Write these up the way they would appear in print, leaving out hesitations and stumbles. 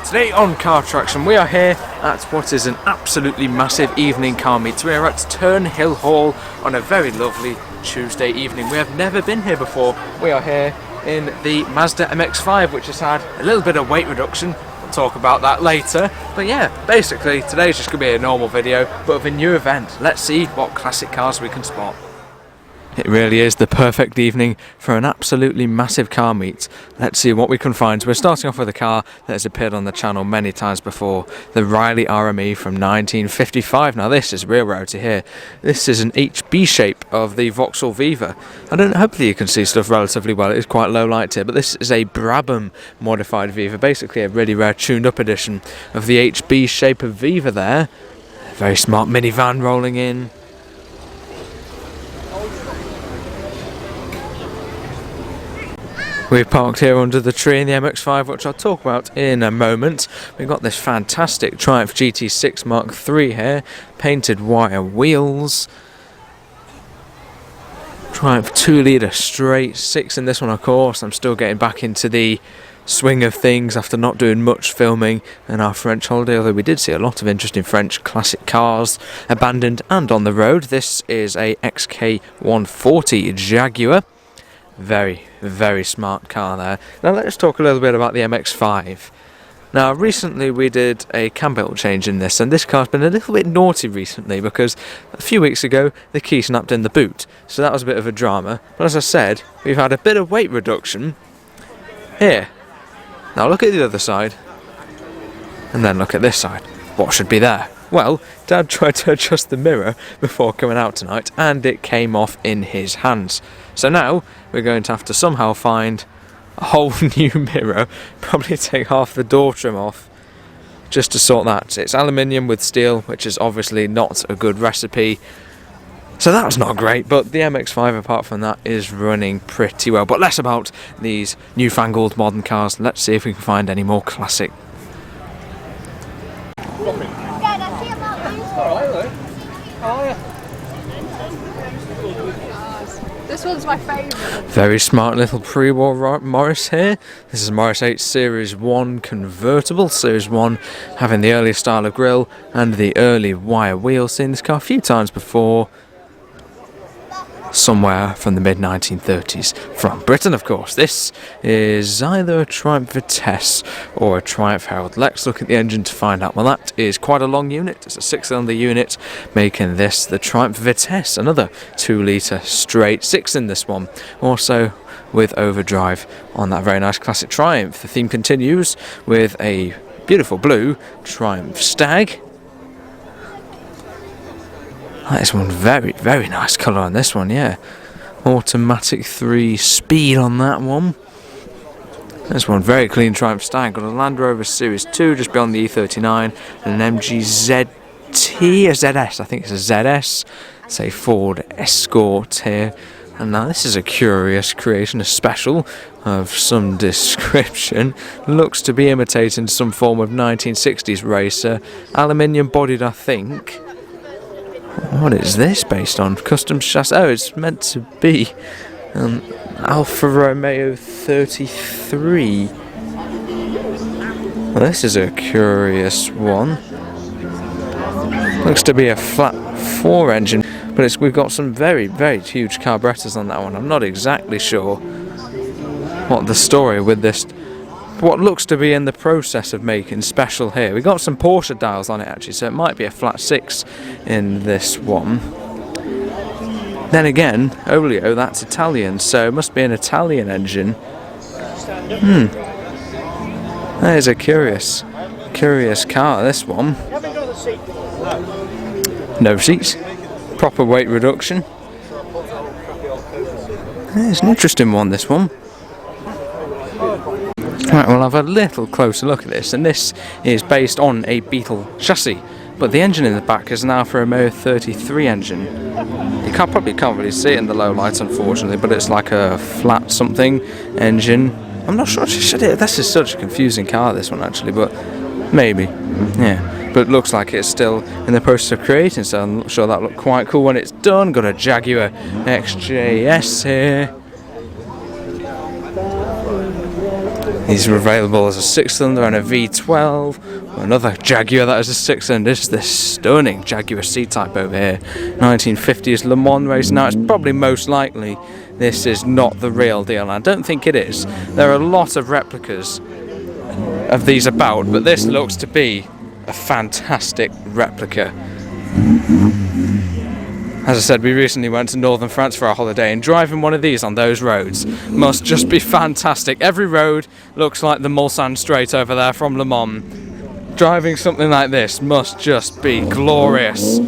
Today on Car Traction we are here at what is an absolutely massive evening car meet. We are at Tern Hill Hall on a very lovely Tuesday evening. We have never been here before. We are here in the Mazda MX5, which has had a little bit of weight reduction. We'll talk about that later. But yeah, basically today's just going to be a normal video, but of a new event. Let's see what classic cars we can spot. It really is the perfect evening for an absolutely massive car meet. Let's see what we can find. So we're starting off with a car that has appeared on the channel many times before, the Riley RME from 1955. Now this is real rarity here. This is an HB shape of the Vauxhall Viva. Hopefully you can see stuff relatively well. It is quite low light here, but this is a Brabham modified Viva, basically a really rare tuned up edition of the HB shape of Viva there. Very smart minivan rolling in. We've parked here under the tree in the MX5, which I'll talk about in a moment. We've got this fantastic Triumph GT6 Mark III here, painted wire wheels. Triumph 2-litre straight, 6 in this one of course. I'm still getting back into the swing of things after not doing much filming in our French holiday, although we did see a lot of interesting French classic cars, abandoned and on the road. This is a Mk1 Jaguar. Very, very smart car there. Now let's talk a little bit about the MX5. Now recently we did a cam belt change in this, and this car's been a little bit naughty recently because a few weeks ago the key snapped in the boot, so that was a bit of a drama. But as I said, we've had a bit of weight reduction here. Now look at the other side, and then look at this side. What should be there? Well, Dad tried to adjust the mirror before coming out tonight, and it came off in his hands. So now we're going to have to somehow find a whole new mirror, probably take half the door trim off, just to sort that. It's aluminium with steel, which is obviously not a good recipe. So that's not great, but the MX5 apart from that is running pretty well. But less about these newfangled modern cars. Let's see if we can find any more classic. This one's my favourite. Very smart little pre-war Morris here. This is Morris 8 Series 1 convertible. Series 1 having the earlier style of grille and the early wire wheels. Seen this car a few times before. Somewhere from the mid-1930s. From Britain, of course. This is either a Triumph Vitesse or a Triumph Herald. Let's look at the engine to find out. Well, that is quite a long unit. It's a 6-cylinder unit, making this the Triumph Vitesse. Another 2-litre straight, 6 in this one. Also with overdrive on that very nice classic Triumph. The theme continues with a beautiful blue Triumph Stag. That is one very, very nice colour on this one, yeah. Automatic 3 speed on that one. This one, very clean Triumph Stag. Got a Land Rover Series 2 just beyond the E39. And an MG ZT, a ZS, I think it's a ZS. It's a Ford Escort here. And now this is a curious creation, a special of some description. Looks to be imitating some form of 1960s racer. Aluminium bodied, I think. What is this based on? Custom chassis. Oh, it's meant to be Alfa Romeo 33. Well, this is a curious one. Looks to be a flat 4 engine, but we've got some very, very huge carburetors on that one. I'm not exactly sure what the story with this. What looks to be in the process of making special here. We've got some Porsche dials on it actually, so it might be a flat 6 in this one. Then again, Olio, that's Italian, so it must be an Italian engine. That is a curious car, this one. No seats. Proper weight reduction. It's an interesting one, this one. Right, well, I've had a little closer look at this, and this is based on a Beetle chassis, but the engine in the back is an Alfa Romeo 33 engine. You probably can't really see it in the low light, unfortunately, but it's like a flat something engine. I'm not sure. This is such a confusing car, this one actually, but maybe, yeah. But it looks like it's still in the process of creating, so I'm not sure that'll look quite cool when it's done. Got a Jaguar XJS here. These are available as a 6-cylinder and a V12. Another Jaguar that is a 6-cylinder. This is the stunning Jaguar C-Type over here. 1950s Le Mans race. Now, it's probably most likely this is not the real deal. I don't think it is. There are a lot of replicas of these about, but this looks to be a fantastic replica. As I said, we recently went to northern France for our holiday, and driving one of these on those roads must just be fantastic. Every road looks like the Mulsanne Straight over there from Le Mans. Driving something like this must just be glorious.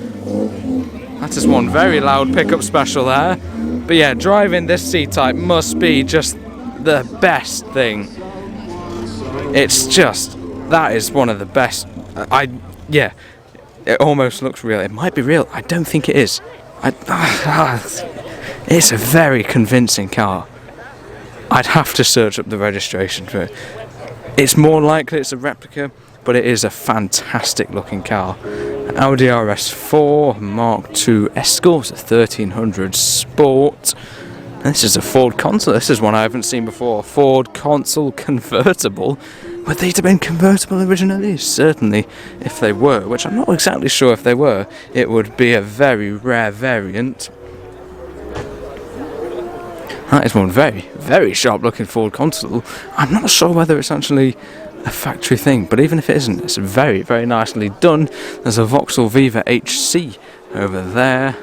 That is one very loud pickup special there. But yeah, driving this C-Type must be just the best thing. It's just, that is one of the best. Yeah, it almost looks real. It might be real. I don't think it is. It's a very convincing car. I'd have to search up the registration for it. It's more likely it's a replica, but it is a fantastic looking car. Audi RS4 Mark II Escort, a 1300 Sport. This is a Ford Consul. This is one I haven't seen before. Ford Consul convertible. Would these have been convertible originally? Certainly, if they were, which I'm not exactly sure if they were, it would be a very rare variant. That is one very, very sharp looking Ford Consul. I'm not sure whether it's actually a factory thing, but even if it isn't, it's very, very nicely done. There's a Vauxhall Viva HC over there.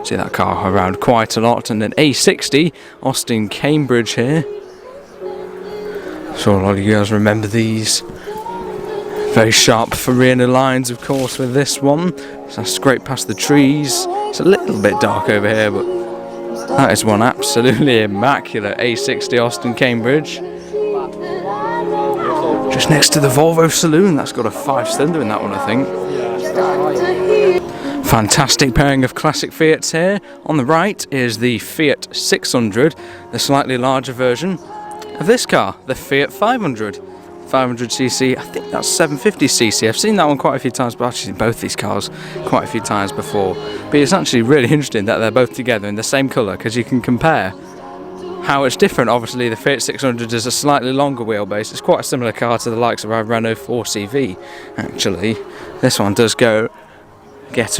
See that car around quite a lot. And an A60 Austin Cambridge here. Sure a lot of you guys remember these. Very sharp Farina lines, of course, with this one. So I scrape past the trees. It's a little bit dark over here, but that is one absolutely immaculate A60 Austin Cambridge. Just next to the Volvo Saloon. That's got a 5-cylinder in that one, I think. Fantastic pairing of classic Fiats here. On the right is the Fiat 600, the slightly larger version of this car, the Fiat 500. 500cc, I think that's 750cc. I've seen that one quite a few times, but I've actually seen both these cars quite a few times before. But it's actually really interesting that they're both together in the same colour, because you can compare how it's different. Obviously the Fiat 600 is a slightly longer wheelbase. It's quite a similar car to the likes of our Renault 4CV actually. This one does get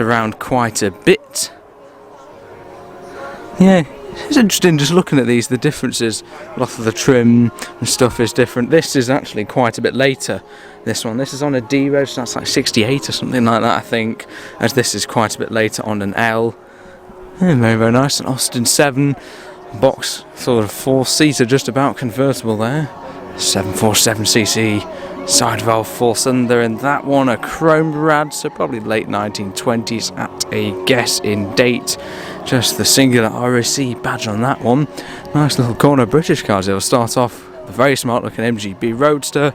around quite a bit. Yeah, it's interesting just looking at these, the differences. A lot of the trim and stuff is different. This is actually quite a bit later, this one. This is on a D road, so that's like 68 or something like that, I think, as this is quite a bit later on an L. Yeah, very, very nice. An Austin 7 box, sort of 4-seater, just about convertible there. 747cc side valve 4-cylinder, and that one a chrome rad, so probably late 1920s at a guess in date. Just the singular RAC badge on that one. Nice little corner British cars. It'll start off the very smart looking MGB Roadster.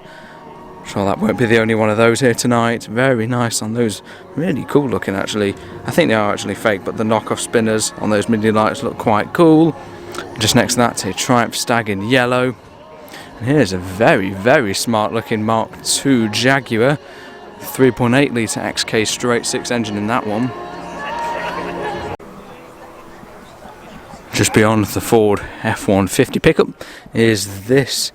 Sure, that won't be the only one of those here tonight. Very nice on those. Really cool looking actually. I think they are actually fake, but the knockoff spinners on those midi lights look quite cool. Just next to that, a Triumph Stag in yellow. And here's a very, very smart looking Mark II Jaguar. 3.8 litre XK straight 6 engine in that one. Just beyond the Ford F-150 pickup is this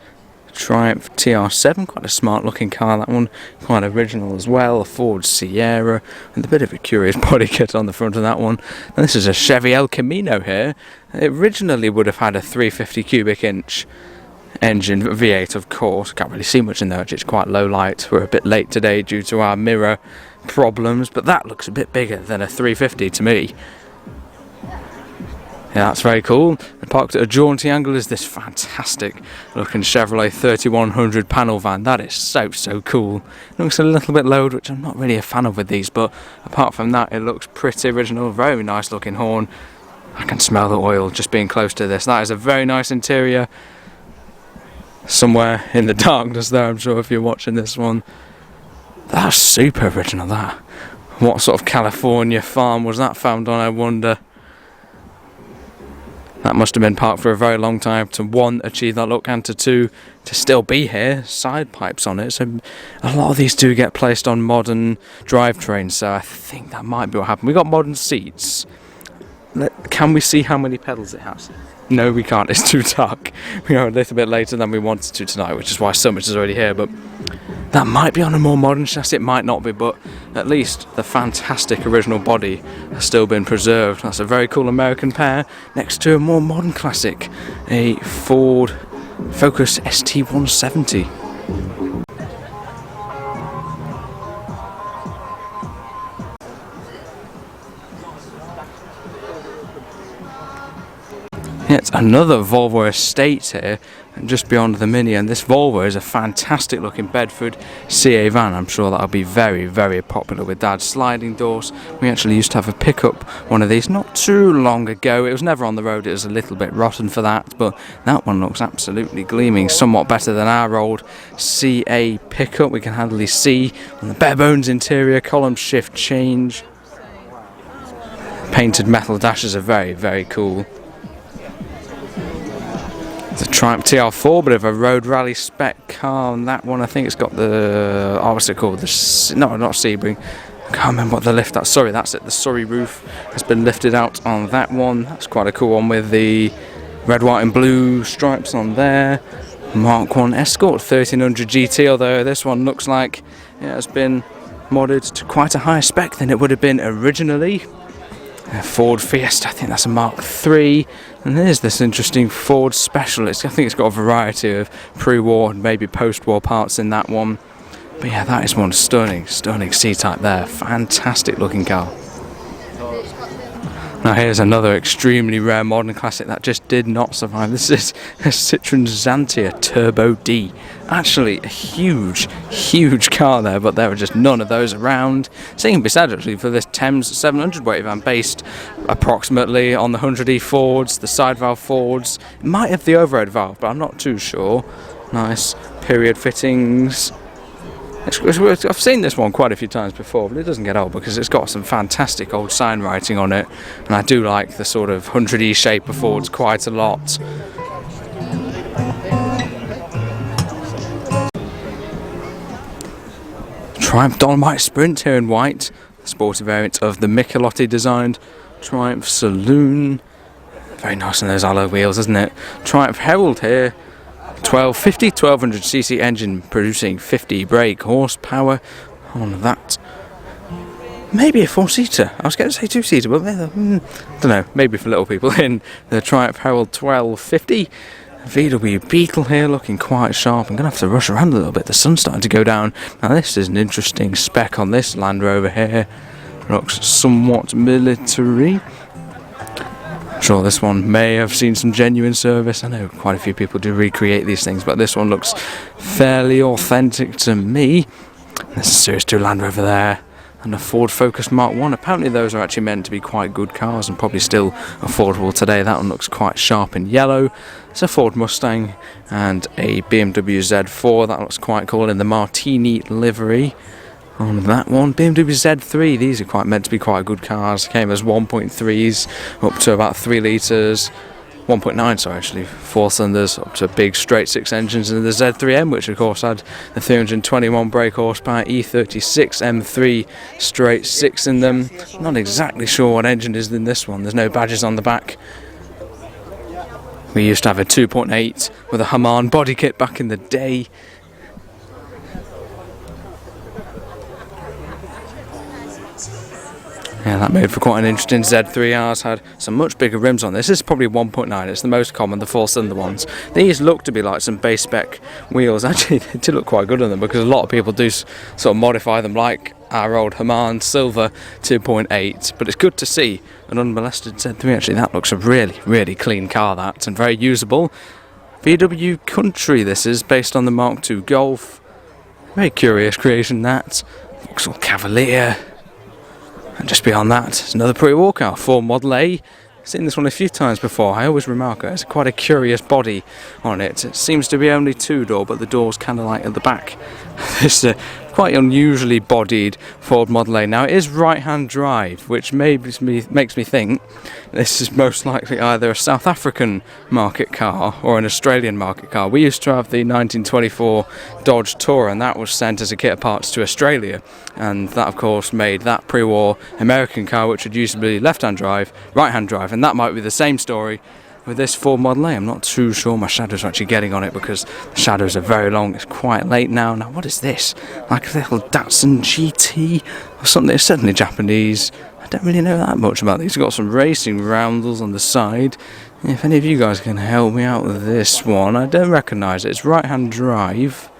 Triumph TR7, quite a smart looking car, that one, quite original as well. A Ford Sierra with a bit of a curious body kit on the front of that one. And this is a Chevy El Camino here. It originally would have had a 350 cubic inch engine, V8 of course. Can't really see much in there, it's quite low light. We're a bit late today due to our mirror problems, but that looks a bit bigger than a 350 to me. Yeah, that's very cool. Parked at a jaunty angle is this fantastic looking Chevrolet 3100 panel van. That is so cool. It looks a little bit low, which I'm not really a fan of with these, but apart from that it looks pretty original. Very nice looking horn. I can smell the oil just being close to this. That is a very nice interior. Somewhere in the darkness there, I'm sure, if you're watching this one. That's super original, that. What sort of California farm was that found on, I wonder? That must have been parked for a very long time to, one, achieve that look, and to, two, to still be here. Side pipes on it, so a lot of these do get placed on modern drivetrains, so I think that might be what happened. We got modern seats. Can we see how many pedals it has? No, we can't. It's too dark. We are a little bit later than we wanted to tonight, which is why so much is already here. But that might be on a more modern chassis. It might not be, but at least the fantastic original body has still been preserved. That's a very cool American pair next to a more modern classic, a Ford Focus ST170. It's another Volvo estate here, and just beyond the Mini, and this Volvo is a fantastic looking Bedford CA van. I'm sure that'll be very, very popular with Dad's sliding doors. We actually used to have a pickup, one of these, not too long ago. It was never on the road, it was a little bit rotten for that, but that one looks absolutely gleaming, somewhat better than our old CA pickup. We can handily see on the bare bones interior, column shift change. Painted metal dashes are very, very cool. The Triumph TR4, bit of a road rally spec car on that one. I think it's got the, oh, what's it called? No, not Sebring. I can't remember what the lift. Sorry, that's it. The Surrey roof has been lifted out on that one. That's quite a cool one with the red, white, and blue stripes on there. Mk1 Escort 1300 GT. Although this one looks like it has been modded to quite a higher spec than it would have been originally. Ford Fiesta, I think that's a Mark III, and there's this interesting Ford Specialist. I think it's got a variety of pre-war and maybe post-war parts in that one. But yeah, that is one stunning C-Type there. Fantastic looking car. Now here's another extremely rare modern classic that just did not survive. This is a Citroen Xantia Turbo D. Actually a huge car there, but there are just none of those around. Same besides actually for this Thames 700 weight van, based approximately on the 100E Fords, the side valve Fords. It might have the overhead valve, but I'm not too sure. Nice period fittings. I've seen this one quite a few times before, but it doesn't get old because it's got some fantastic old sign writing on it, and I do like the sort of 100E shape of Fords quite a lot. Triumph Dolomite Sprint here in white, sporty variant of the Michelotti designed Triumph Saloon. Very nice on those alloy wheels, isn't it? Triumph Herald here. 1200cc engine producing 50 brake horsepower on that. Maybe a 4-seater. I was going to say 2-seater, but I don't know, maybe for little people in the Triumph Herald 1250. VW Beetle here looking quite sharp. I'm going to have to rush around a little bit. The sun's starting to go down. Now this is an interesting spec on this Land Rover here. Looks somewhat military. I'm sure this one may have seen some genuine service. I know quite a few people do recreate these things, but this one looks fairly authentic to me. There's a Series 2 Land Rover there, and a Ford Focus Mark 1. Apparently those are actually meant to be quite good cars and probably still affordable today. That one looks quite sharp in yellow. It's a Ford Mustang and a BMW Z4. That looks quite cool in the Martini livery. On that one, BMW Z3, these are quite meant to be quite good cars. Came as 1.3s up to about 3 litres, 1.9 sorry actually, 4 cylinders up to big straight 6 engines, and the Z3M, which of course had the 321 brake horsepower E36 M3 straight 6 in them. Not exactly sure what engine is in this one, there's no badges on the back. We used to have a 2.8 with a Hamann body kit back in the day. Yeah, that made for quite an interesting Z3Rs. Had some much bigger rims on this. This is probably 1.9. It's the most common, the 4-cylinder ones. These look to be like some base spec wheels. Actually, they do look quite good on them because a lot of people do sort of modify them like our old Hamann Silver 2.8. But it's good to see an unmolested Z3. Actually, that looks a really clean car, that, and very usable. VW Country, this is based on the Mark II Golf. Very curious creation, that. Vauxhall Cavalier. And just beyond that, it's another pre-war car, Ford Model A. I've seen this one a few times before. I always remark it. It's quite a curious body on it. It seems to be only 2-door, but the door's kind of like at the back. This is a quite unusually bodied Ford Model A. Now it is right-hand drive, which makes me think this is most likely either a South African market car or an Australian market car. We used to have the 1924 Dodge Tourer, and that was sent as a kit of parts to Australia, and that of course made that pre-war American car, which would used to be left-hand drive, right-hand drive, and that might be the same story with this Ford Model A. I'm not too sure my shadows are actually getting on it because the shadows are very long. It's quite late now. Now what is this? Like a little Datsun GT or something? It's certainly Japanese. I don't really know that much about these. We've got some racing roundels on the side. If any of you guys can help me out with this one, I don't recognise it. It's right-hand drive.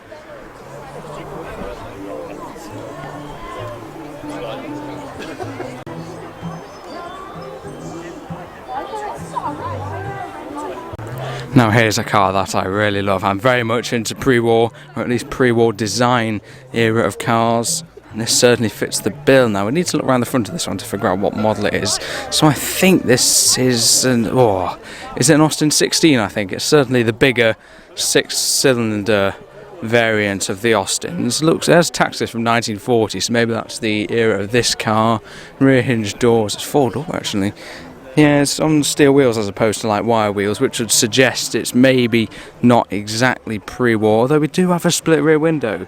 Now here's a car that I really love. I'm very much into pre-war, or at least pre-war design era of cars. And this certainly fits the bill. Now we need to look around the front of this one to figure out what model it is. So I think this is is it an Austin 16? I think it's certainly the bigger 6-cylinder variant of the Austins. Looks, there's taxis from 1940, so maybe that's the era of this car. Rear hinge doors. It's 4-door actually. Yeah, it's on steel wheels as opposed to like wire wheels, which would suggest it's maybe not exactly pre-war, although we do have a split rear window.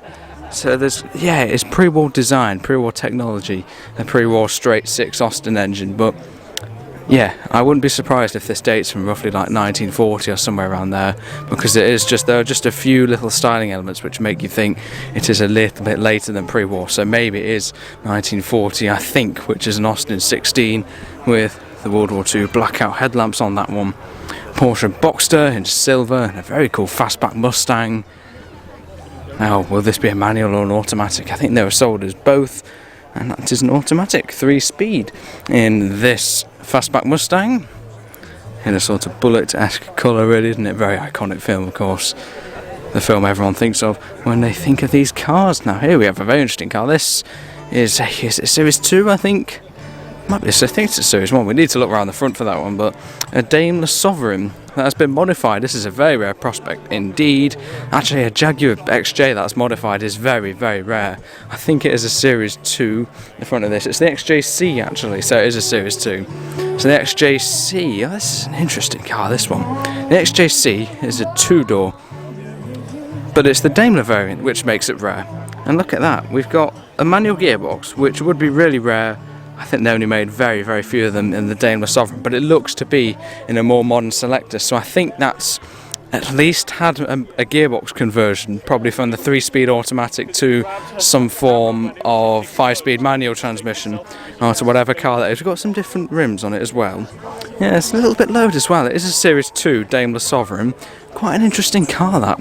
So there's, yeah, it's pre-war design, pre-war technology, a pre-war straight 6 Austin engine, but yeah, I wouldn't be surprised if this dates from roughly like 1940 or somewhere around there, because it is just, there are just a few little styling elements which make you think it is a little bit later than pre-war. So maybe it is 1940, I think, which is an Austin 16 with the World War II blackout headlamps on that one. Porsche Boxster in silver and a very cool fastback Mustang. Now, will this be a manual or an automatic? I think they were sold as both, and that is an automatic 3-speed in this fastback Mustang. In a sort of bullet-esque colour, really, isn't it? Very iconic film, of course. The film everyone thinks of when they think of these cars. Now, here we have a very interesting car. This is it Series 2, I think? Might be I think it's a Series 1. We need to look around the front for that one, but a Daimler Sovereign that has been modified. This is a very rare prospect indeed. Actually, a Jaguar XJ that's modified is very, very rare. I think it is a Series 2 in front of this. It's the XJC actually, so it is a Series 2. So the XJC, this is an interesting car, this one. The XJC is a 2-door, but it's the Daimler variant which makes it rare. And look at that, we've got a manual gearbox, which would be really rare. I think they only made very, very few of them in the Daimler Sovereign, but it looks to be in a more modern selector, so I think that's at least had a gearbox conversion, probably from the 3-speed automatic to some form of 5-speed manual transmission, or to whatever car that is. We've got some different rims on it as well. Yeah, it's a little bit lowered as well. It is a Series 2 Daimler Sovereign. Quite an interesting car, that.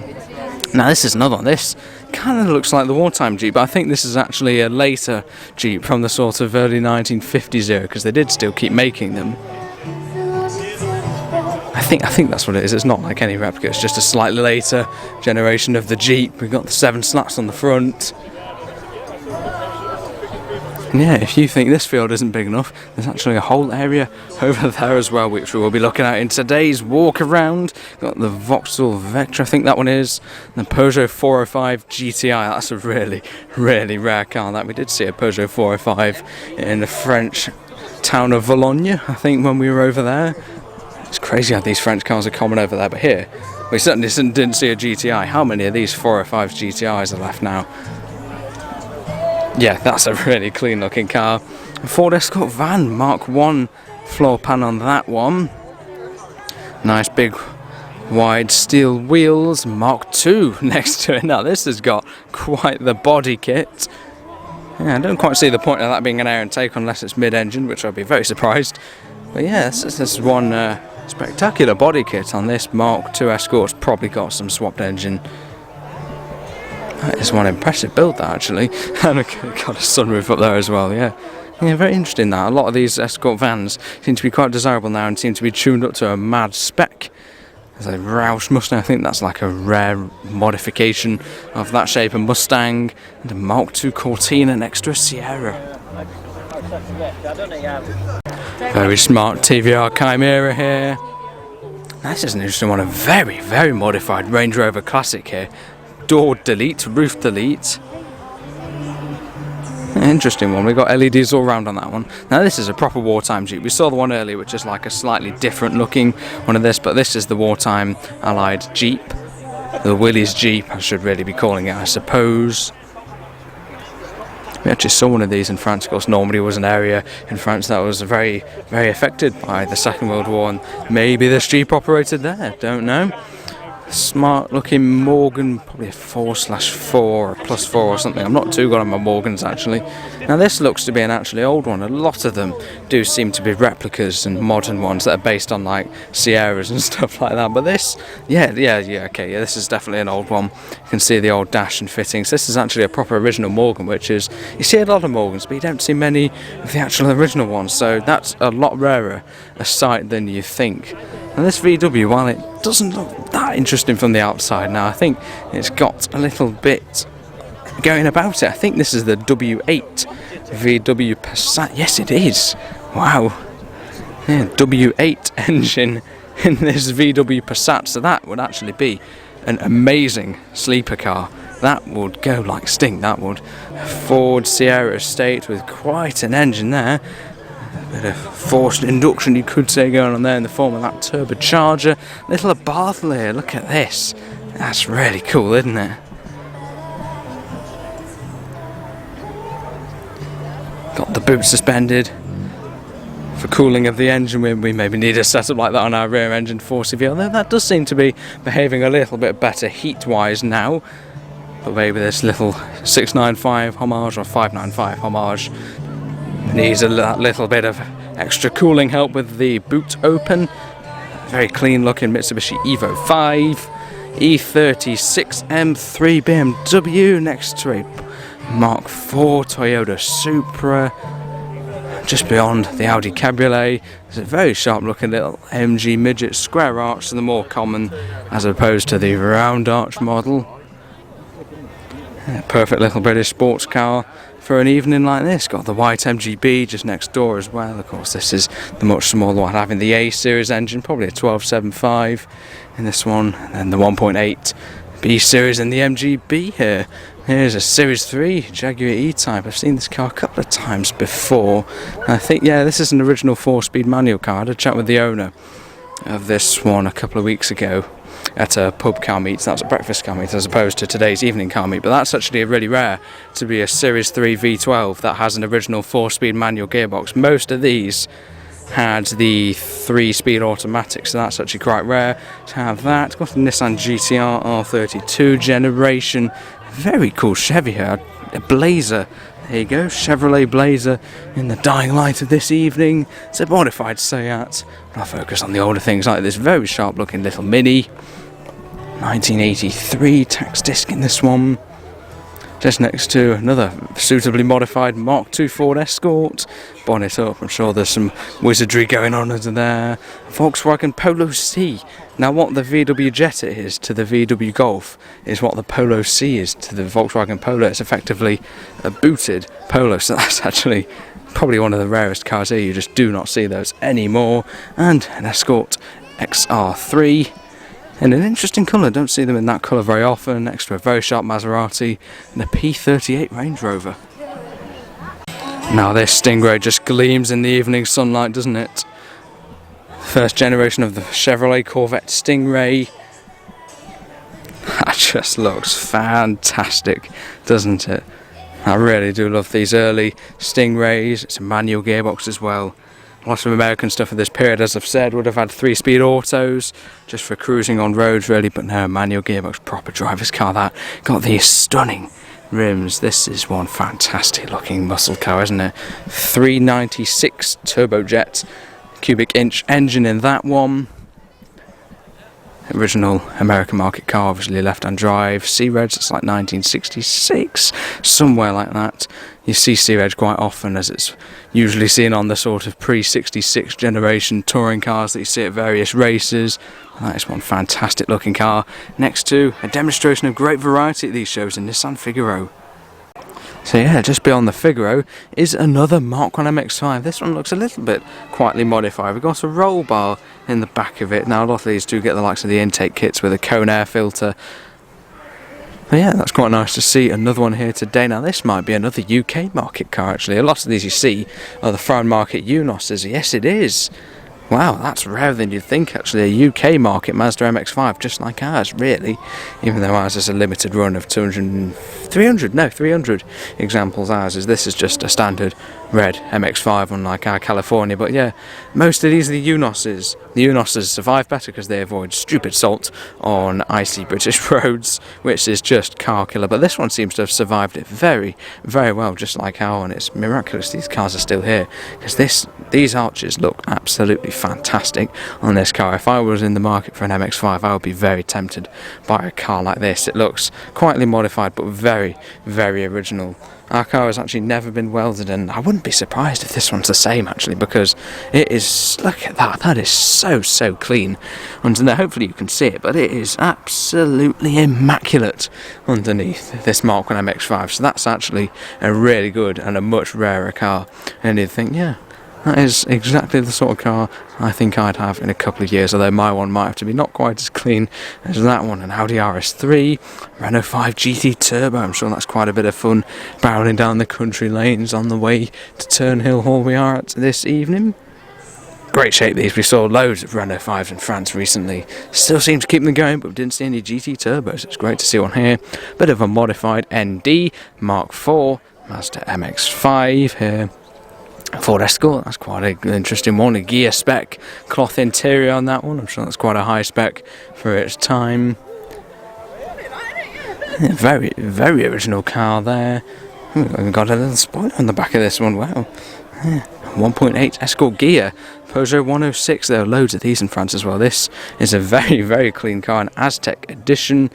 Now this is another one. This kind of looks like the wartime Jeep, but I think this is actually a later Jeep from the sort of early 1950s era, because they did still keep making them. I think that's what it is. It's not like any replica, it's just a slightly later generation of the Jeep. We've got the 7 slats on the front. And yeah, if you think this field isn't big enough, there's actually a whole area over there as well, which we will be looking at in today's walk around. Got the Vauxhall Vectra, I think that one is, and the Peugeot 405 GTI. That's a really, really rare car. That we did see a Peugeot 405 in the French town of Valognes, I think, when we were over there. It's crazy how these French cars are common over there, but here we certainly didn't see a GTI. How many of these 405 GTIs are left now? Yeah, that's a really clean looking car. A Ford Escort van, Mk1 floor pan on that one. Nice big wide steel wheels, Mark II next to it. Now this has got quite the body kit. Yeah, I don't quite see the point of that being an air intake unless it's mid-engine, which I'd be very surprised. But yeah, this is one spectacular body kit on this Mark II Escort. It's probably got some swapped engine. That is one impressive build, that, actually. And got a sunroof up there as well, yeah. Yeah, very interesting, that. A lot of these Escort vans seem to be quite desirable now and seem to be tuned up to a mad spec. There's a Roush Mustang, I think that's like a rare modification of that shape of Mustang. And a Mark II Cortina next to a Sierra. Very smart TVR Chimera here. Now, this is an interesting one, a very, very modified Range Rover Classic here. Door delete, roof delete. Interesting one. We've got LEDs all round on that one. Now this is a proper wartime Jeep. We saw the one earlier, which is like a slightly different looking one of this, but this is the wartime Allied Jeep. The Willys Jeep, I should really be calling it, I suppose. We actually saw one of these in France. Of course, Normandy was an area in France that was very, very affected by the Second World War, and maybe this Jeep operated there, don't know. Smart looking Morgan, probably a 4/4 or +4 or something. I'm not too good on my Morgans actually. Now this looks to be an actually old one. A lot of them do seem to be replicas and modern ones that are based on like Sierras and stuff like that. But this, okay, this is definitely an old one. You can see the old dash and fittings. This is actually a proper original Morgan, which is, you see a lot of Morgans, but you don't see many of the actual original ones. So that's a lot rarer a sight than you think. And this VW, while it doesn't look that interesting from the outside, now I think it's got a little bit going about it. I think this is the W8 VW Passat. Yes, it is. Wow. Yeah, W8 engine in this VW Passat. So that would actually be an amazing sleeper car. That would go like stink, that would. Ford Sierra Estate with quite an engine there. A bit of forced induction, you could say, going on there in the form of that turbocharger. Little Abarthel here, look at this. That's really cool, isn't it? Got the boot suspended for cooling of the engine. We maybe need a setup like that on our rear engine 4CV, although that does seem to be behaving a little bit better heat-wise now. But maybe this little 695 homage or 595 homage needs a little bit of extra cooling help with the boot open. Very clean looking Mitsubishi Evo 5, E36 M3 BMW next to a Mark IV Toyota Supra. Just beyond the Audi Cabriolet, there's a very sharp looking little MG midget square arch, the more common as opposed to the round arch model. Perfect little British sports car for an evening like this. Got the white MGB just next door as well. Of course, this is the much smaller one, having the A series engine, probably a 1275 in this one, and then the 1.8 B series in the MGB here. Here's a Series 3 Jaguar E-Type. I've seen this car a couple of times before. I think, yeah, this is an original 4-speed manual car. I had a chat with the owner of this one a couple of weeks ago at a pub car meet. That's a breakfast car meet as opposed to today's evening car meet, but that's actually really rare to be a Series 3 V12 that has an original 4-speed manual gearbox. Most of these had the 3-speed automatic, so that's actually quite rare to have that. Got the Nissan GTR R32 generation. Very cool Chevy here, a Blazer. There you go, Chevrolet Blazer in the dying light of this evening. It's a modified Seat. I'll focus on the older things like this very sharp looking little Mini. 1983 tax disc in this one. Just next to another suitably modified Mark II Ford Escort. Bonnet up, I'm sure there's some wizardry going on under there. Volkswagen Polo C. Now what the VW Jetta is to the VW Golf is what the Polo C is to the Volkswagen Polo. It's effectively a booted Polo, so that's actually probably one of the rarest cars here. You just do not see those anymore. And an Escort XR3. In an interesting colour, don't see them in that colour very often, next to a very sharp Maserati and a P38 Range Rover. Now this Stingray just gleams in the evening sunlight, doesn't it? First generation of the Chevrolet Corvette Stingray. That just looks fantastic, doesn't it? I really do love these early Stingrays. It's a manual gearbox as well. Lots of American stuff at this period, as I've said, would have had 3-speed autos just for cruising on roads really, but no, manual gearbox, proper driver's car that. Got these stunning rims. This is one fantastic looking muscle car, isn't it? 396 turbojet cubic inch engine in that one. Original American market car, obviously left-hand drive. C-Reg, it's like 1966, somewhere like that. You see C-Reg quite often, as it's usually seen on the sort of pre-66 generation touring cars that you see at various races. That is one fantastic looking car, next to a demonstration of great variety at these shows in Nissan Figaro. So yeah, just beyond the Figaro is another Mk1 MX5. This one looks a little bit quietly modified. We've got a roll bar in the back of it. Now a lot of these do get the likes of the intake kits with a cone air filter. But yeah, that's quite nice to see another one here today. Now this might be another UK market car actually. A lot of these you see are the foreign market Unoses. Yes it is. Wow, that's rarer than you'd think actually. A UK market Mazda MX5, just like ours really, even though ours is a limited run of 300 examples. This is just a standard red MX5 unlike our California. But yeah, most of these are the Unos's. The Unos's survive better because they avoid stupid salt on icy British roads, which is just car killer. But this one seems to have survived it very, very well, just like our one. It's miraculous these cars are still here, because these arches look absolutely fantastic on this car. If I was in the market for an MX5, I would be very tempted by a car like this. It looks quietly modified but very, very original. Our car has actually never been welded, and I wouldn't be surprised if this one's the same actually, because it is, look at that is so clean underneath. Hopefully you can see it, but it is absolutely immaculate underneath this Mk1 MX5. So that's actually a really good and a much rarer car. And you'd think, yeah, that is exactly the sort of car I think I'd have in a couple of years, although my one might have to be not quite as clean as that one. An Audi RS3, Renault 5 GT Turbo. I'm sure that's quite a bit of fun barreling down the country lanes on the way to Tern Hill Hall we are at this evening. Great shape these. We saw loads of Renault 5s in France recently. Still seem to keep them going, but we didn't see any GT Turbos. It's great to see one here. Bit of a modified ND Mark IV Mazda MX5 here. Ford Escort, that's quite an interesting one. A gear spec cloth interior on that one. I'm sure that's quite a high spec for its time. Yeah, very, very original car there. We've got a little spoiler on the back of this one. Wow. Yeah. 1.8 Escort gear. Peugeot 106. There are loads of these in France as well. This is a very, very clean car, an Aztec edition.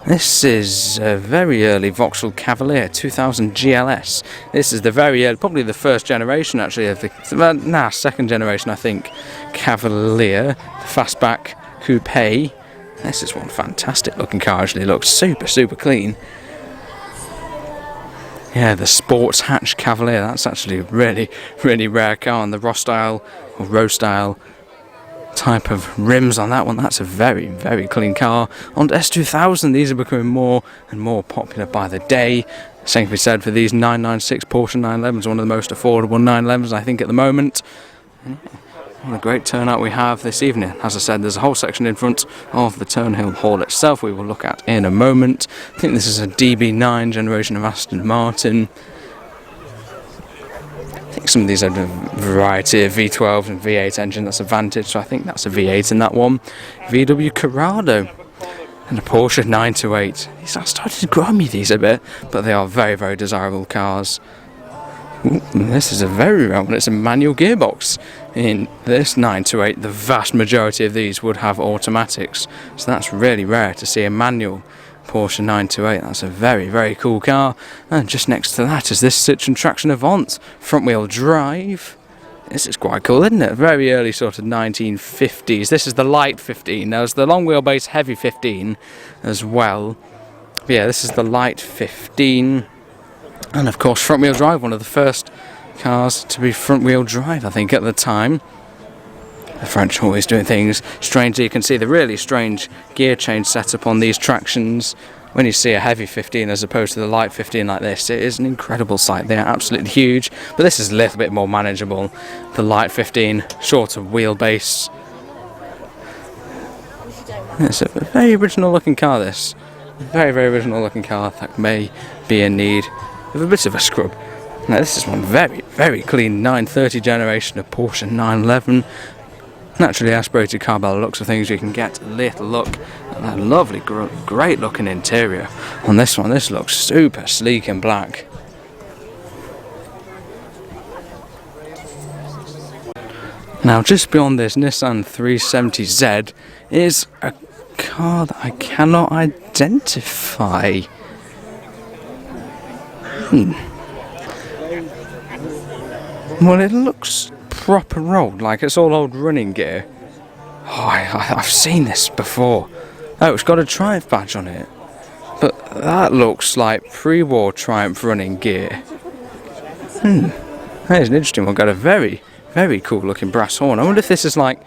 This is a very early Vauxhall Cavalier 2000 GLS. This is the very early, probably the first generation actually of the, second generation I think, Cavalier, the fastback coupe. This is one fantastic looking car actually, it looks super clean. Yeah, the sports hatch Cavalier, that's actually a really rare car, and the Ross style or Rose style type of rims on that one. That's a very clean car. On to S2000, these are becoming more and more popular by the day. Same can be said for these 996 Porsche 911s, one of the most affordable 911s I think at the moment. What a great turnout we have this evening. As I said, there's a whole section in front of the Tern Hill Hall itself we will look at in a moment. I think this is a DB9 generation of Aston Martin. I think some of these are a variety of V12 and V8 engine. That's a Vantage, so I think that's a V8 in that one. VW Corrado and a Porsche 928. These are starting to grow me these a bit, but they are very desirable cars. Ooh, this is a very rare one. It's a manual gearbox in this 928. The vast majority of these would have automatics, so that's really rare to see a manual Porsche 928. That's a very cool car. And just next to that is this Citroen Traction Avant front wheel drive. This is quite cool, isn't it? Very early sort of 1950s. This is the light 15. There's the long wheelbase heavy 15 as well. But yeah, this is the light 15. And of course front wheel drive, one of the first cars to be front wheel drive I think at the time. The French always doing things strangely. You can see the really strange gear change setup on these tractions. When you see a heavy 15 as opposed to the light 15 like this, it is an incredible sight. They are absolutely huge, but this is a little bit more manageable. The light 15, shorter wheelbase. It's a very original looking car, this. Very original looking car that may be in need of a bit of a scrub. Now this is one very clean 930 generation of Porsche 911. Naturally aspirated car by the looks of things. You can get a little look at that lovely great looking interior on this one. This looks super sleek and black. Now just beyond this Nissan 370Z is a car that I cannot identify. Well, it looks proper rolled, like it's all old running gear. Oh, I've seen this before. Oh, it's got a Triumph badge on it, but that looks like pre-war Triumph running gear. That is an interesting one. Got a very cool looking brass horn. I wonder if this is like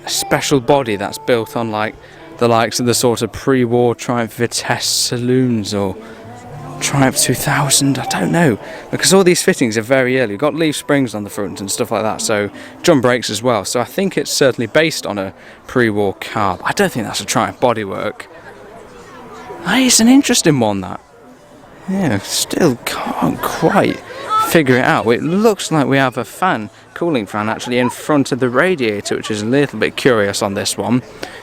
a special body that's built on like the likes of the sort of pre-war Triumph Vitesse saloons or Triumph 2000, I don't know, because all these fittings are very early. You've got leaf springs on the front and stuff like that, so drum brakes as well, so I think it's certainly based on a pre-war car. I don't think that's a Triumph bodywork. It's an interesting one, that. Yeah, still can't quite figure it out. It looks like we have a fan, cooling fan, actually in front of the radiator, which is a little bit curious on this one.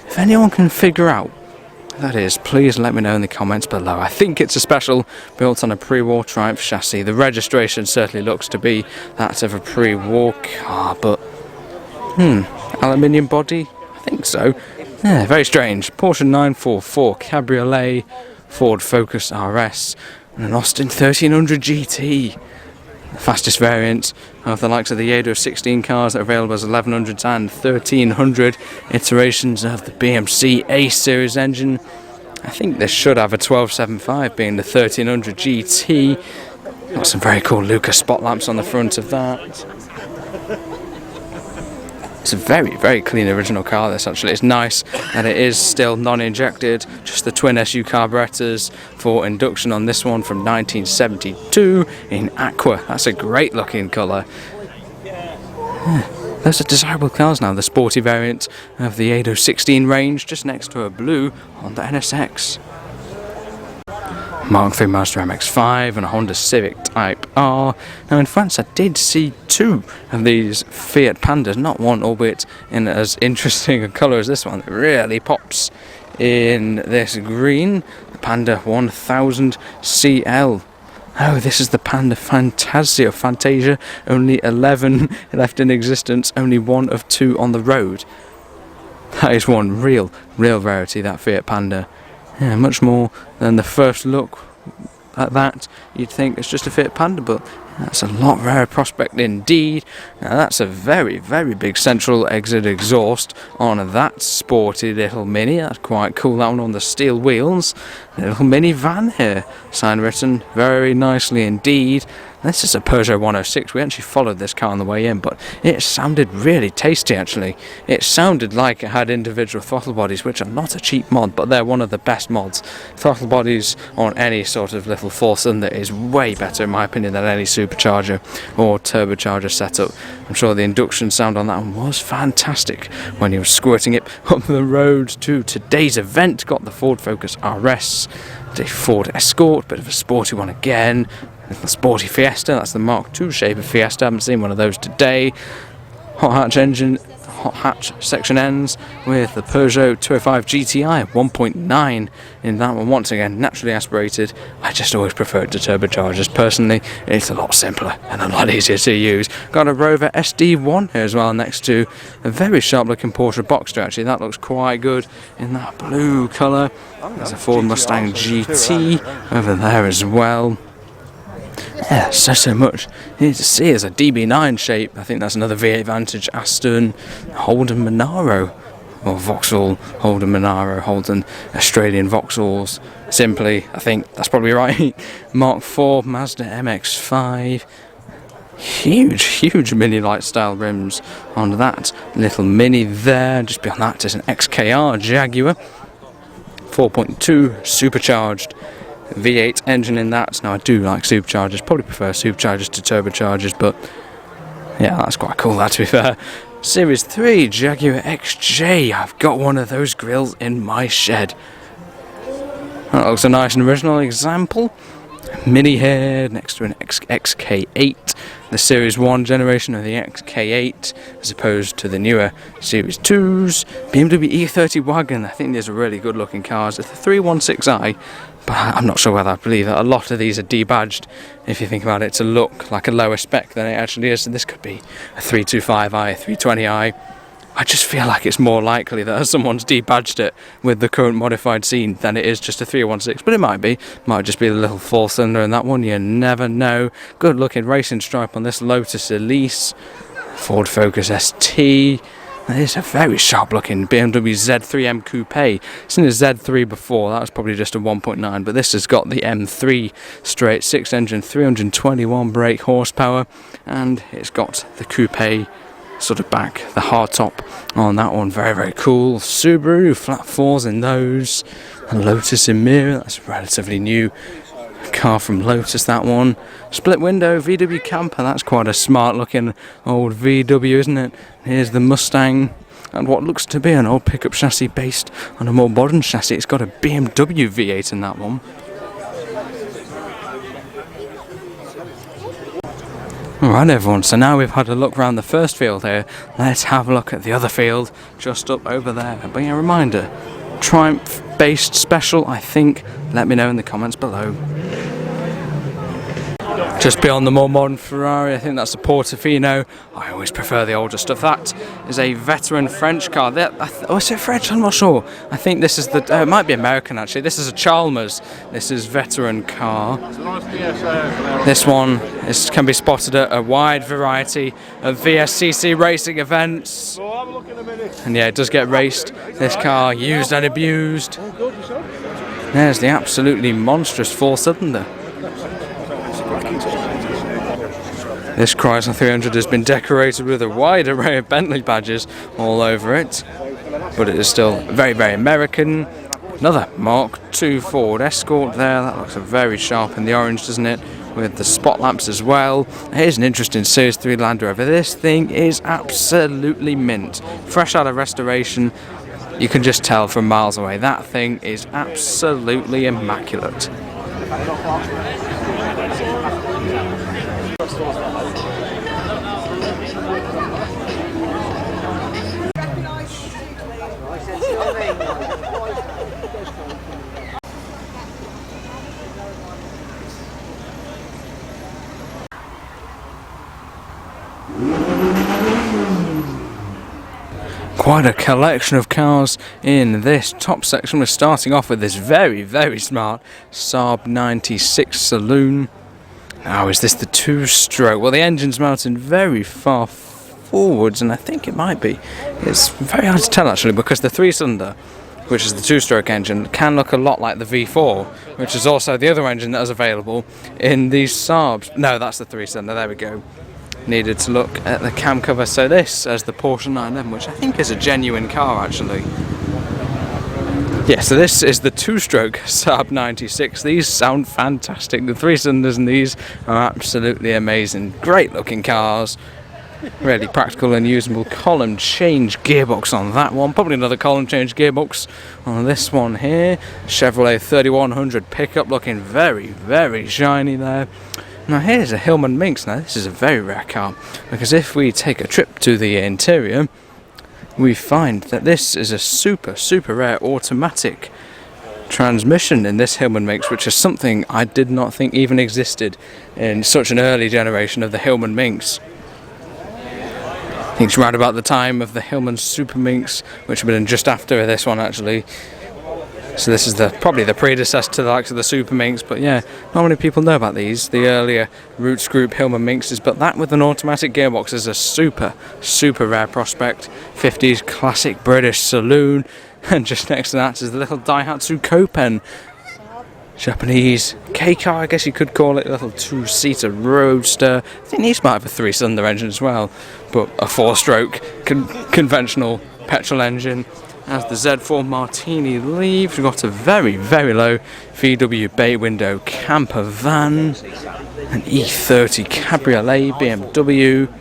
If anyone can figure out what that is, please let me know in the comments below. I think it's a special built on a pre-war Triumph chassis. The registration certainly looks to be that of a pre-war car, but aluminium body? I think so. Yeah, very strange. Porsche 944 Cabriolet, Ford Focus RS, and an Austin 1300 GT. The fastest variant of the likes of the Jaguar 16 cars that are available as 1100s and 1300 iterations of the BMC A series engine. I think this should have a 1275 being the 1300 GT. Got some very cool Lucas spot lamps on the front of that. It's a very, very clean original car, this actually. It's nice that it is still non-injected, just the twin SU carburetors for induction on this one from 1972 in aqua. That's a great looking colour. Those are desirable cars now, the sporty variant of the 816 range, just next to a blue Honda NSX. Mk1 Mazda MX5 and a Honda Civic Type R. Now in France I did see two of these Fiat Pandas, not one, albeit in as interesting a colour as this one. It really pops in this green, the Panda 1000 CL. Oh, this is the Panda Fantasia, only 11 left in existence, only one of two on the road. That is one real rarity, that Fiat Panda. Yeah, much more than the first look at that. You'd think it's just a Fiat Panda, but that's a lot rarer prospect indeed. Now that's a very, very big central exit exhaust on that sporty little Mini. That's quite cool, that one on the steel wheels. A little mini van here, sign written very nicely indeed. This is a Peugeot 106. We actually followed this car on the way in, but it sounded really tasty actually. It sounded like it had individual throttle bodies, which are not a cheap mod, but they're one of the best mods. Throttle bodies on any sort of little four-cylinder is way better in my opinion than any supercharger or turbocharger setup. I'm sure the induction sound on that one was fantastic when you were squirting it up the road to today's event. Got the Ford Focus RS, the Ford Escort, bit of a sporty one again. The sporty Fiesta, that's the Mark II shape of Fiesta, I haven't seen one of those today. Hot hatch engine, hot hatch section ends with the Peugeot 205 GTI 1.9 in that one. Once again, naturally aspirated. I just always prefer it to turbochargers personally. It's a lot simpler and a lot easier to use. Got a Rover SD1 here as well, next to a very sharp looking Porsche Boxster actually. That looks quite good in that blue colour. There's a Ford Mustang GT over there as well. Yeah, so much. You need to see as a DB9 shape. I think that's another V8 Vantage, Aston, Holden Monaro, or Vauxhall, Holden Monaro, Holden Australian Vauxhalls. Simply, I think that's probably right. Mk1 Mazda MX5. Huge mini light style rims on that little Mini there. Just beyond that is an XKR Jaguar 4.2 supercharged V8 engine in that. Now I do like superchargers, probably prefer superchargers to turbochargers, but yeah, that's quite cool that, to be fair. Series 3 Jaguar XJ, I've got one of those grills in my shed. That looks a nice and original example. Mini here next to an XK8, the Series 1 generation of the XK8 as opposed to the newer Series 2s. BMW E30 wagon, I think these are really good looking cars. It's the 316i, but I'm not sure whether I believe that. A lot of these are debadged, if you think about it, to look like a lower spec than it actually is. So this could be a 325i, a 320i. I just feel like it's more likely that someone's debadged it with the current modified scene than it is just a 316, but it might be. Might just be the little four-cylinder in that one, you never know. Good looking racing stripe on this Lotus Elise. Ford Focus ST. It's a very sharp looking BMW Z3M Coupe. Seen a Z3 before, that was probably just a 1.9, but this has got the M3 straight 6 engine, 321 brake horsepower, and it's got the coupe sort of back, the hardtop on that one. Very cool. Subaru flat fours in those. A Lotus Emira, that's relatively new. Car from Lotus, that one. Split window VW camper, that's quite a smart looking old VW, isn't it? Here's the Mustang, and what looks to be an old pickup chassis based on a more modern chassis. It's got a BMW V8 in that one. Alright everyone, so now we've had a look around the first field here, let's have a look at the other field just up over there. But yeah, reminder, Triumph based special, I think. Let me know in the comments below. Just beyond the more modern Ferrari, I think that's the Portofino. I always prefer the older stuff. That is a veteran French car. Oh, is it French? I'm not sure. I think this is the... it might be American actually. This is a Chalmers. This is veteran car. This one can be spotted at a wide variety of VSCC racing events. And yeah, it does get raced. This car used and abused. There's the absolutely monstrous 4-cylinder. This Chrysler 300 has been decorated with a wide array of Bentley badges all over it, but it is still very, very American. Another Mark II Ford Escort there, that looks very sharp in the orange, doesn't it, with the spot lamps as well. Here's an interesting Series 3 Land Rover. This thing is absolutely mint, fresh out of restoration. You can just tell from miles away, that thing is absolutely immaculate. Quite a collection of cars in this top section. We're starting off with this very, very smart Saab 96 Saloon. Now, is this the 2-stroke? Well, the engine's mounted very far forwards, and I think it might be. It's very hard to tell actually, because the 3-cylinder, which is the 2-stroke engine, can look a lot like the V4, which is also the other engine that is available in these Saabs. No, that's the 3-cylinder, there we go. Needed to look at the cam cover. So this as the Porsche 911, which I think is a genuine car actually. Yeah, so this is the 2-stroke Saab 96. These sound fantastic. The 3-cylinders in these are absolutely amazing. Great looking cars. Really practical and usable. Column change gearbox on that one. Probably another column change gearbox on this one here. Chevrolet 3100 pickup, looking very, very shiny there. Now here's a Hillman Minx. Now this is a very rare car, because if we take a trip to the interior, we find that this is a super, super rare automatic transmission in this Hillman Minx, which is something I did not think even existed in such an early generation of the Hillman Minx. I think it's right about the time of the Hillman Super Minx, which would have been just after this one actually. So this is probably the predecessor to the likes of the Super Minx, but yeah, not many people know about these, the earlier Roots Group Hillman Minxes, but that with an automatic gearbox is a super, super rare prospect. 50s classic British saloon, and just next to that is the little Daihatsu Copen. Japanese K-car, I guess you could call it, a little 2-seater roadster. I think these might have a 3-cylinder engine as well, but a 4-stroke conventional petrol engine. As the Z4 Martini leaves, we've got a very, very low VW bay window camper van, an E30 Cabriolet BMW.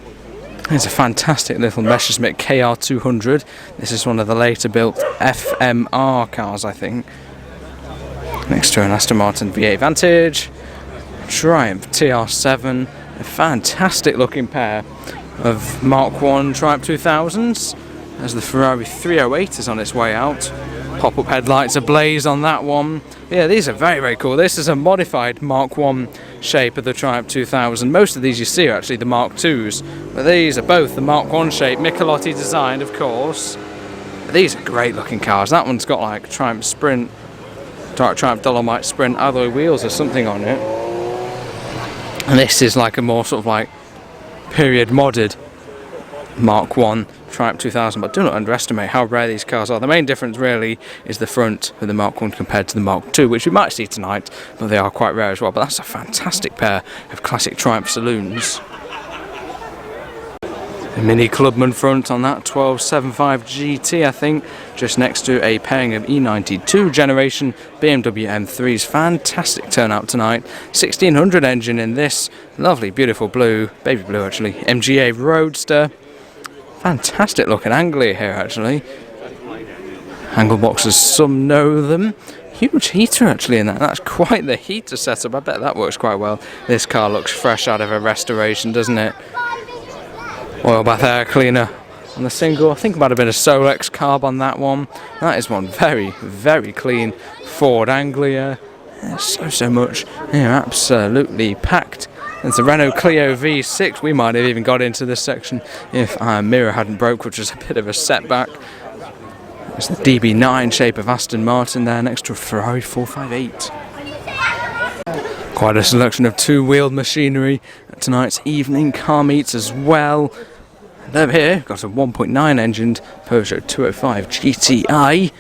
There's a fantastic little Messerschmitt KR200. This is one of the later built FMR cars, I think. Next to an Aston Martin V8 Vantage, Triumph TR7, a fantastic looking pair of Mark 1 Triumph 2000s. As the Ferrari 308 is on its way out. Pop-up headlights ablaze on that one. Yeah, these are very, very cool. This is a modified Mark 1 shape of the Triumph 2000. Most of these you see are actually the Mark 2s, but these are both the Mark 1 shape, Michelotti designed, of course. But these are great looking cars. That one's got like Triumph Sprint, Triumph Dolomite Sprint alloy wheels or something on it. And this is like a more sort of like period modded Mark 1 Triumph 2000, but do not underestimate how rare these cars are. The main difference really is the front with the Mark 1 compared to the Mark 2, which we might see tonight, but they are quite rare as well. But that's a fantastic pair of classic Triumph saloons. A Mini Clubman front on that 1275 GT, I think, just next to a pairing of E92 generation BMW M3s. Fantastic turnout tonight. 1600 engine in this lovely, beautiful blue, baby blue actually, MGA Roadster. Fantastic looking angle here actually. Angle boxes, some know them. Huge heater actually in that. That's quite the heater setup. I bet that works quite well. This car looks fresh out of a restoration, doesn't it? Oil bath air cleaner on the single. I think might have been a Solex carb on that one. That is one very, very clean Ford Anglia. So much. Yeah, absolutely packed. It's a Renault Clio V6. We might have even got into this section if our mirror hadn't broke, which was a bit of a setback. It's the DB9 shape of Aston Martin there next to a Ferrari 458. Quite a selection of two-wheeled machinery at tonight's evening car meets as well. And over here, got a 1.9 engined Peugeot 205 GTI.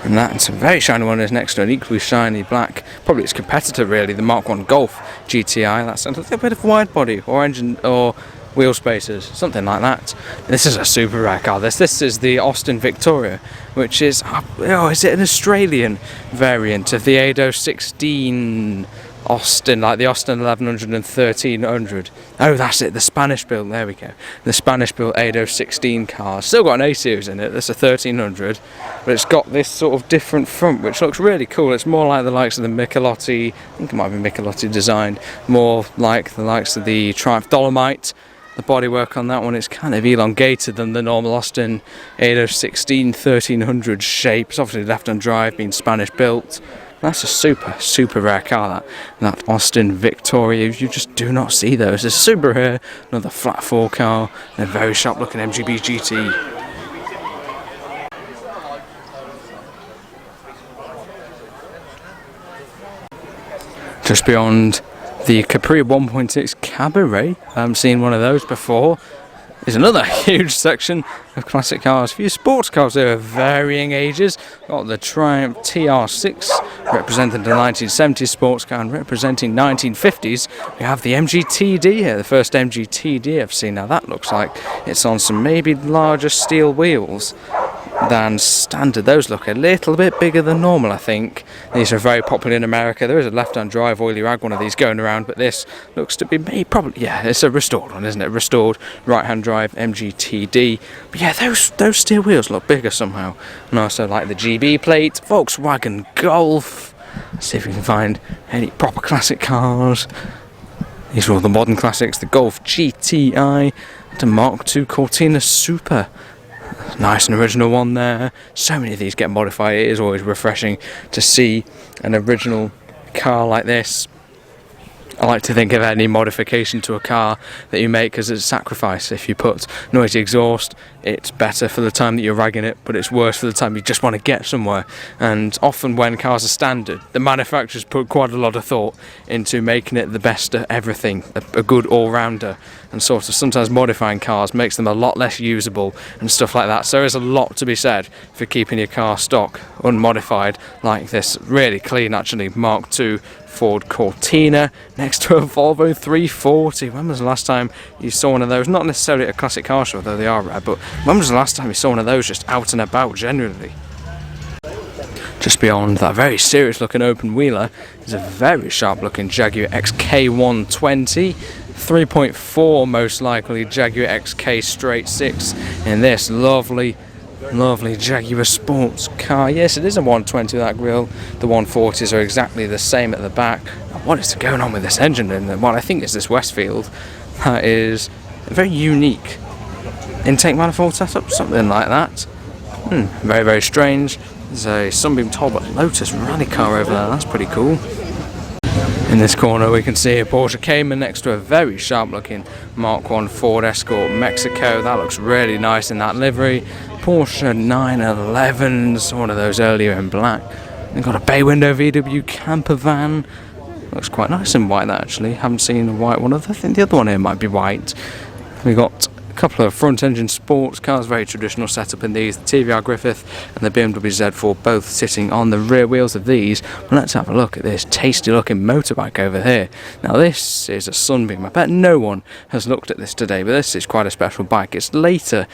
And that's a very shiny one is next to an equally shiny black, probably its competitor really, the Mk1 Golf GTI. That's a little bit of wide body or engine or wheel spacers, something like that. This is a super rare car. This is the Austin Victoria, which is, is it an Australian variant of the 816 Austin, like the Austin 1100 and 1300. Oh, that's it, the Spanish build, there we go. The Spanish built 8016 car. Still got an A-series in it, that's a 1300, but it's got this sort of different front, which looks really cool. It's more like the likes of the Michelotti, I think it might be Michelotti designed, more like the likes of the Triumph Dolomite. The bodywork on that one is kind of elongated than the normal Austin 8016 1300 shape. It's obviously left-hand drive, being Spanish built. That's a super rare car, that Austin Victoria. You just do not see those. It's super rare. Another flat 4 car and a very sharp looking MGB GT. Just beyond the Capri 1.6 Cabaret, I haven't seen one of those before, is another huge section of classic cars. A few sports cars there of varying ages. Got the Triumph TR6 representing the 1970s sports car, and representing 1950s we have the MGTD here, the first MGTD I've seen. Now that looks like it's on some maybe larger steel wheels than standard. Those look a little bit bigger than normal, I think. These are very popular in America. There is a left-hand drive oily rag one of these going around, but this looks to be probably, yeah, it's a restored one, isn't it? Restored right-hand drive MGTD. But yeah, those steel wheels look bigger somehow. And also like the GB plate, Volkswagen Golf. Let's see if we can find any proper classic cars. These are all the modern classics. The Golf GTI, the Mark II Cortina Super. Nice and original one there. So many of these get modified. It is always refreshing to see an original car like this. I like to think of any modification to a car that you make as a sacrifice. If you put noisy exhaust, it's better for the time that you're ragging it, but it's worse for the time you just want to get somewhere. And often when cars are standard, the manufacturers put quite a lot of thought into making it the best at everything, a good all-rounder, and sort of sometimes modifying cars makes them a lot less usable and stuff like that. So there is a lot to be said for keeping your car stock unmodified like this. Really clean actually, Mark II Ford Cortina next to a Volvo 340. When was the last time you saw one of those? Not necessarily at a classic car show, though they are rare, but when was the last time you saw one of those just out and about generally? Just beyond that very serious looking open wheeler is a very sharp looking Jaguar XK120. 3.4 most likely Jaguar XK straight 6 in this lovely Jaguar sports car. Yes, it is a 120 that grille. The 140s are exactly the same at the back. What is going on with this engine? And what I think is this Westfield, that is a very unique intake manifold setup, something like that. Very strange. There's a Sunbeam Talbot Lotus rally car over there. That's pretty cool. In this corner we can see a Porsche Cayman next to a very sharp looking Mk1 Ford Escort Mexico. That looks really nice in that livery. Porsche 911s, one of those earlier in black. They've got a bay window VW camper van. Looks quite nice in white, that actually. Haven't seen a white one. I think the other one here might be white. We got couple of front engine sports cars, very traditional setup in these. The TVR Griffith and the BMW Z4 both sitting on the rear wheels of these. Well, let's have a look at this tasty looking motorbike over here. Now this is a Sunbeam. I bet no one has looked at this today, but this is quite a special bike. It's later.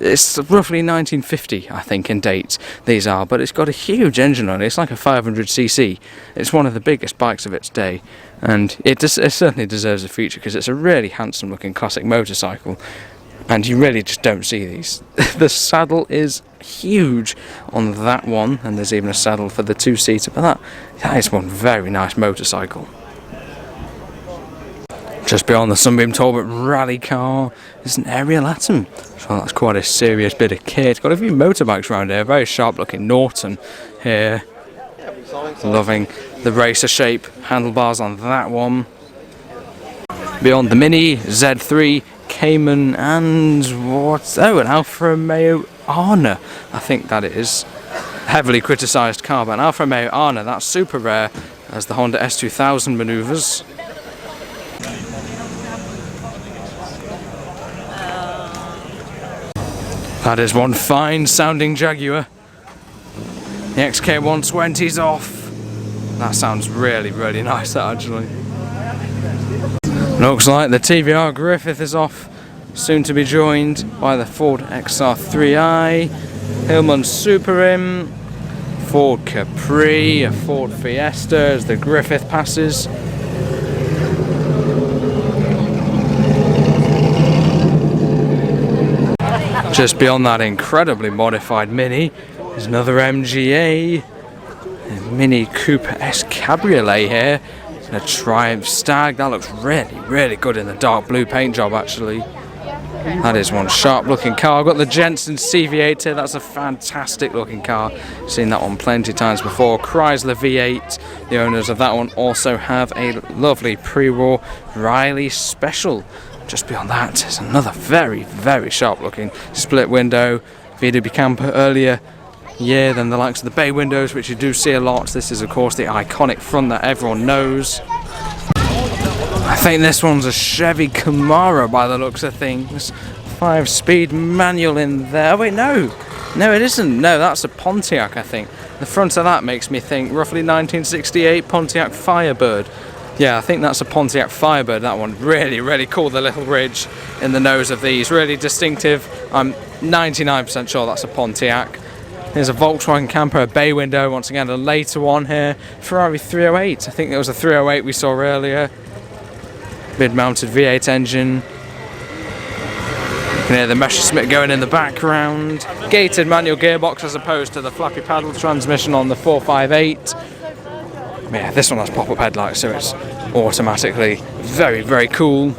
It's roughly 1950, I think, in date, these are, but it's got a huge engine on it. It's like a 500cc. It's one of the biggest bikes of its day, and it certainly deserves a feature because it's a really handsome looking classic motorcycle, and you really just don't see these. The saddle is huge on that one, and there's even a saddle for the two-seater, but that is one very nice motorcycle. Just beyond the Sunbeam Talbot rally car is an Aerial Atom. So that's quite a serious bit of kit. Got a few motorbikes around here. Very sharp looking Norton here. Loving the racer shape handlebars on that one. Beyond the Mini, Z3, Cayman, and an Alfa Romeo Arna. I think that is. Heavily criticised car, but an Alfa Romeo Arna, that's super rare as the Honda S2000 manoeuvres. That is one fine sounding Jaguar. The Mk1 off. That sounds really, really nice, that actually. Looks like the TVR Griffith is off, soon to be joined by the Ford XR3i, Hillman Superim, Ford Capri, a Ford Fiesta as the Griffith passes. Just beyond that incredibly modified Mini is another MGA, a Mini Cooper S Cabriolet here, and a Triumph Stag. That looks really, really good in the dark blue paint job actually. That is one sharp looking car. I've got the Jensen CV8 here, that's a fantastic looking car. Seen that one plenty of times before. Chrysler V8, the owners of that one also have a lovely pre-war Riley Special. Just beyond that is another very, very sharp looking split window VW camper earlier than the likes of the bay windows, which you do see a lot. This is of course the iconic front that everyone knows. I think this one's a Chevy Camaro by the looks of things. 5-speed manual in there. Oh, wait, no it isn't. No, that's a Pontiac, I think. The front of that makes me think roughly 1968 Pontiac Firebird. Yeah, I think that's a Pontiac Firebird, that one. Really, really cool, the little ridge in the nose of these. Really distinctive. I'm 99% sure that's a Pontiac. There's a Volkswagen camper, a bay window, once again a later one here. Ferrari 308, I think it was a 308 we saw earlier. Mid-mounted V8 engine. You can hear the Messerschmitt going in the background. Gated manual gearbox as opposed to the flappy paddle transmission on the 458. Yeah, this one has pop-up headlights, so it's automatically very, very cool.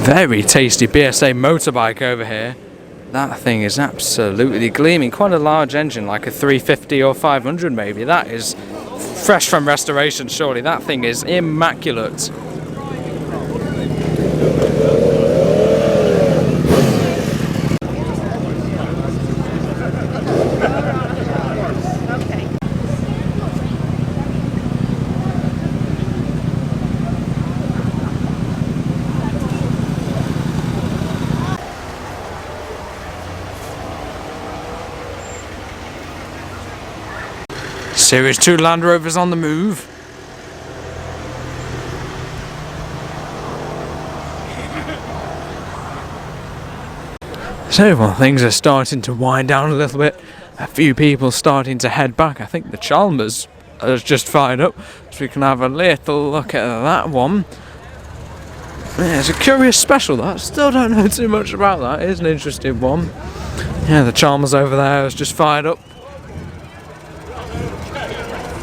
Very tasty BSA motorbike over here. That thing is absolutely gleaming. Quite a large engine, like a 350 or 500 maybe. That is fresh from restoration, surely. That thing is immaculate. Series 2 Land Rovers on the move. So, well, things are starting to wind down a little bit. A few people starting to head back. I think the Chalmers has just fired up, so we can have a little look at that one. Yeah, it's a curious special, that. Still don't know too much about that. It's an interesting one. Yeah, the Chalmers over there has just fired up.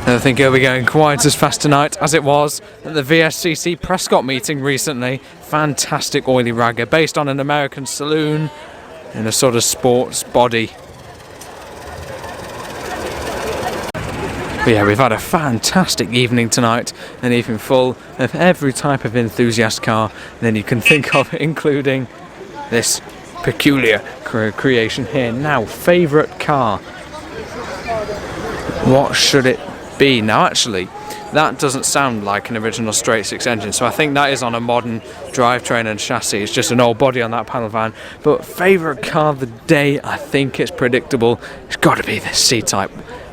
I don't think it'll be going quite as fast tonight as it was at the VSCC Prescott meeting recently. Fantastic oily ragger based on an American saloon in a sort of sports body. But yeah, we've had a fantastic evening tonight, an evening full of every type of enthusiast car that you can think of, including this peculiar creation here. Now, favourite car. What should it speed. Now actually, that doesn't sound like an original straight six engine, so I think that is on a modern drivetrain and chassis. It's just an old body on that panel van. But favourite car of the day, I think it's predictable, it's got to be this C-Type.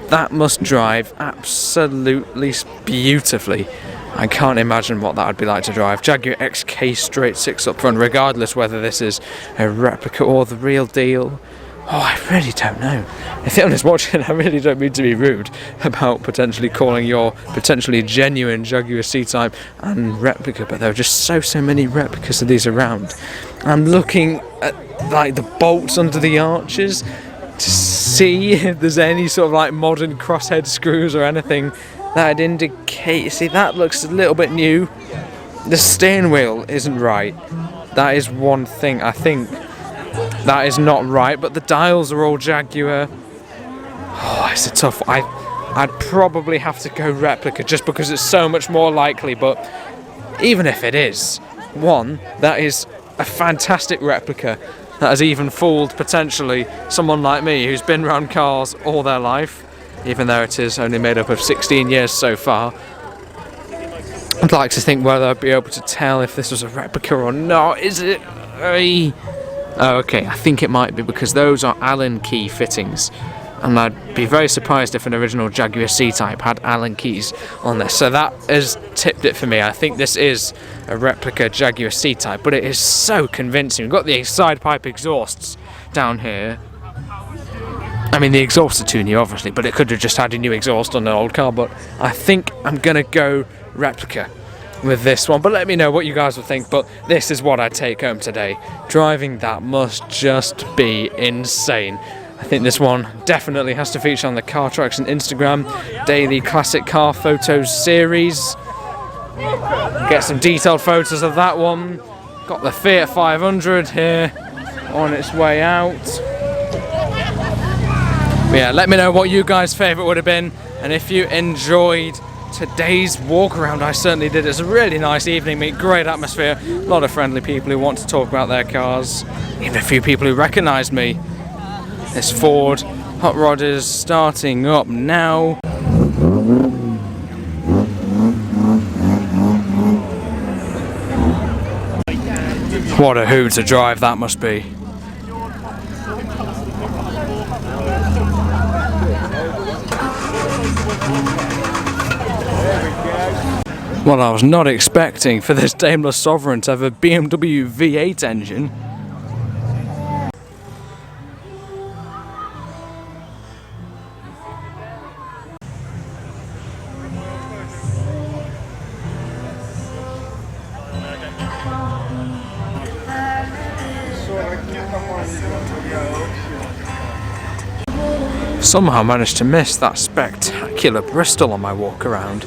That must drive absolutely beautifully. I can't imagine what that would be like to drive. Jaguar XK straight six up front, regardless whether this is a replica or the real deal. Oh, I really don't know. If anyone's watching, I really don't mean to be rude about potentially calling your potentially genuine Jaguar C-Type and replica, but there are just so many replicas of these around. I'm looking at like the bolts under the arches to see if there's any sort of like modern crosshead screws or anything that'd indicate. See, that looks a little bit new. The steering wheel isn't right. That is one thing I think that is not right, but the dials are all Jaguar. Oh, it's a tough one. I'd probably have to go replica just because it's so much more likely, but even if it is, one, that is a fantastic replica that has even fooled potentially someone like me who's been around cars all their life, even though it is only made up of 16 years so far. I'd like to think whether I'd be able to tell if this was a replica or not. Is it a... Oh, okay, I think it might be because those are Allen key fittings, and I'd be very surprised if an original Jaguar C-Type had Allen keys on this. So that has tipped it for me. I think this is a replica Jaguar C-Type, but it is so convincing. We've got the side pipe exhausts down here. I mean, the exhausts are too new, obviously, but it could have just had a new exhaust on an old car. But I think I'm gonna go replica with this one, but let me know what you guys will think. But this is what I take home today. Driving that must just be insane. I think this one definitely has to feature on the Car Tracks and Instagram daily classic car photos series. Get some detailed photos of that one. Got the Fiat 500 here on its way out. But yeah, let me know what you guys' favourite would have been, and if you enjoyed today's walk around. I certainly did. It's a really nice evening, mate. Great atmosphere. A lot of friendly people who want to talk about their cars. Even a few people who recognised me. This Ford hot rod is starting up now. What a hoot to drive that must be. Well, I was not expecting for this Daimler Sovereign to have a BMW V8 engine. Somehow managed to miss that spectacular Bristol on my walk around.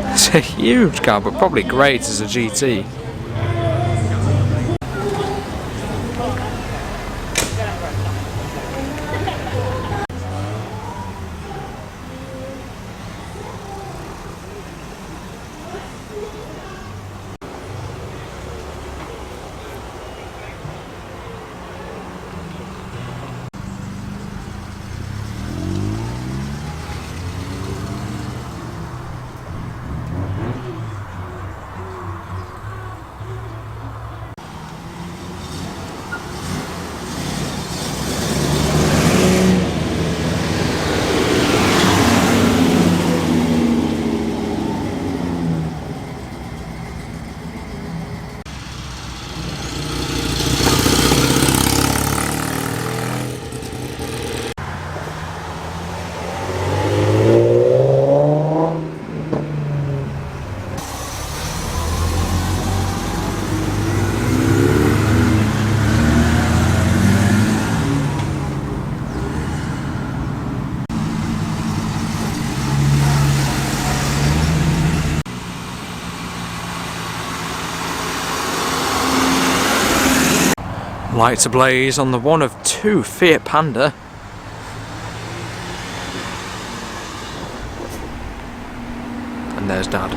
It's a huge car, but probably great as a GT. Lights ablaze on the one of two Fiat Panda. And there's Dad.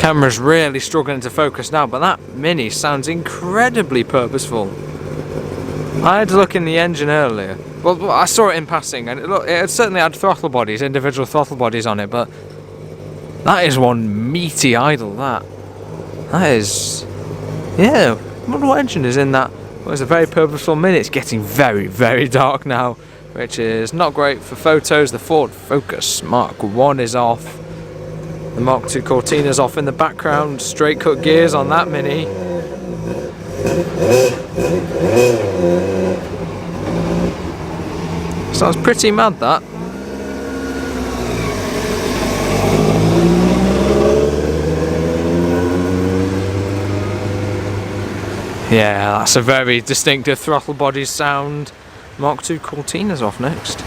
Camera's really struggling to focus now, but that Mini sounds incredibly purposeful. I had to look in the engine earlier. Well, I saw it in passing, and it certainly had throttle bodies, individual throttle bodies on it, but that is one meaty idle, that is... yeah, I wonder what engine is in that. Well, it's a very purposeful Mini. It's getting very, very dark now, which is not great for photos. The Ford Focus Mark 1 is off. The Mark 2 Cortina's off in the background. Straight cut gears on that Mini. Sounds pretty mad, that. Yeah, that's a very distinctive throttle body sound. Mark 2 Cortina's off next.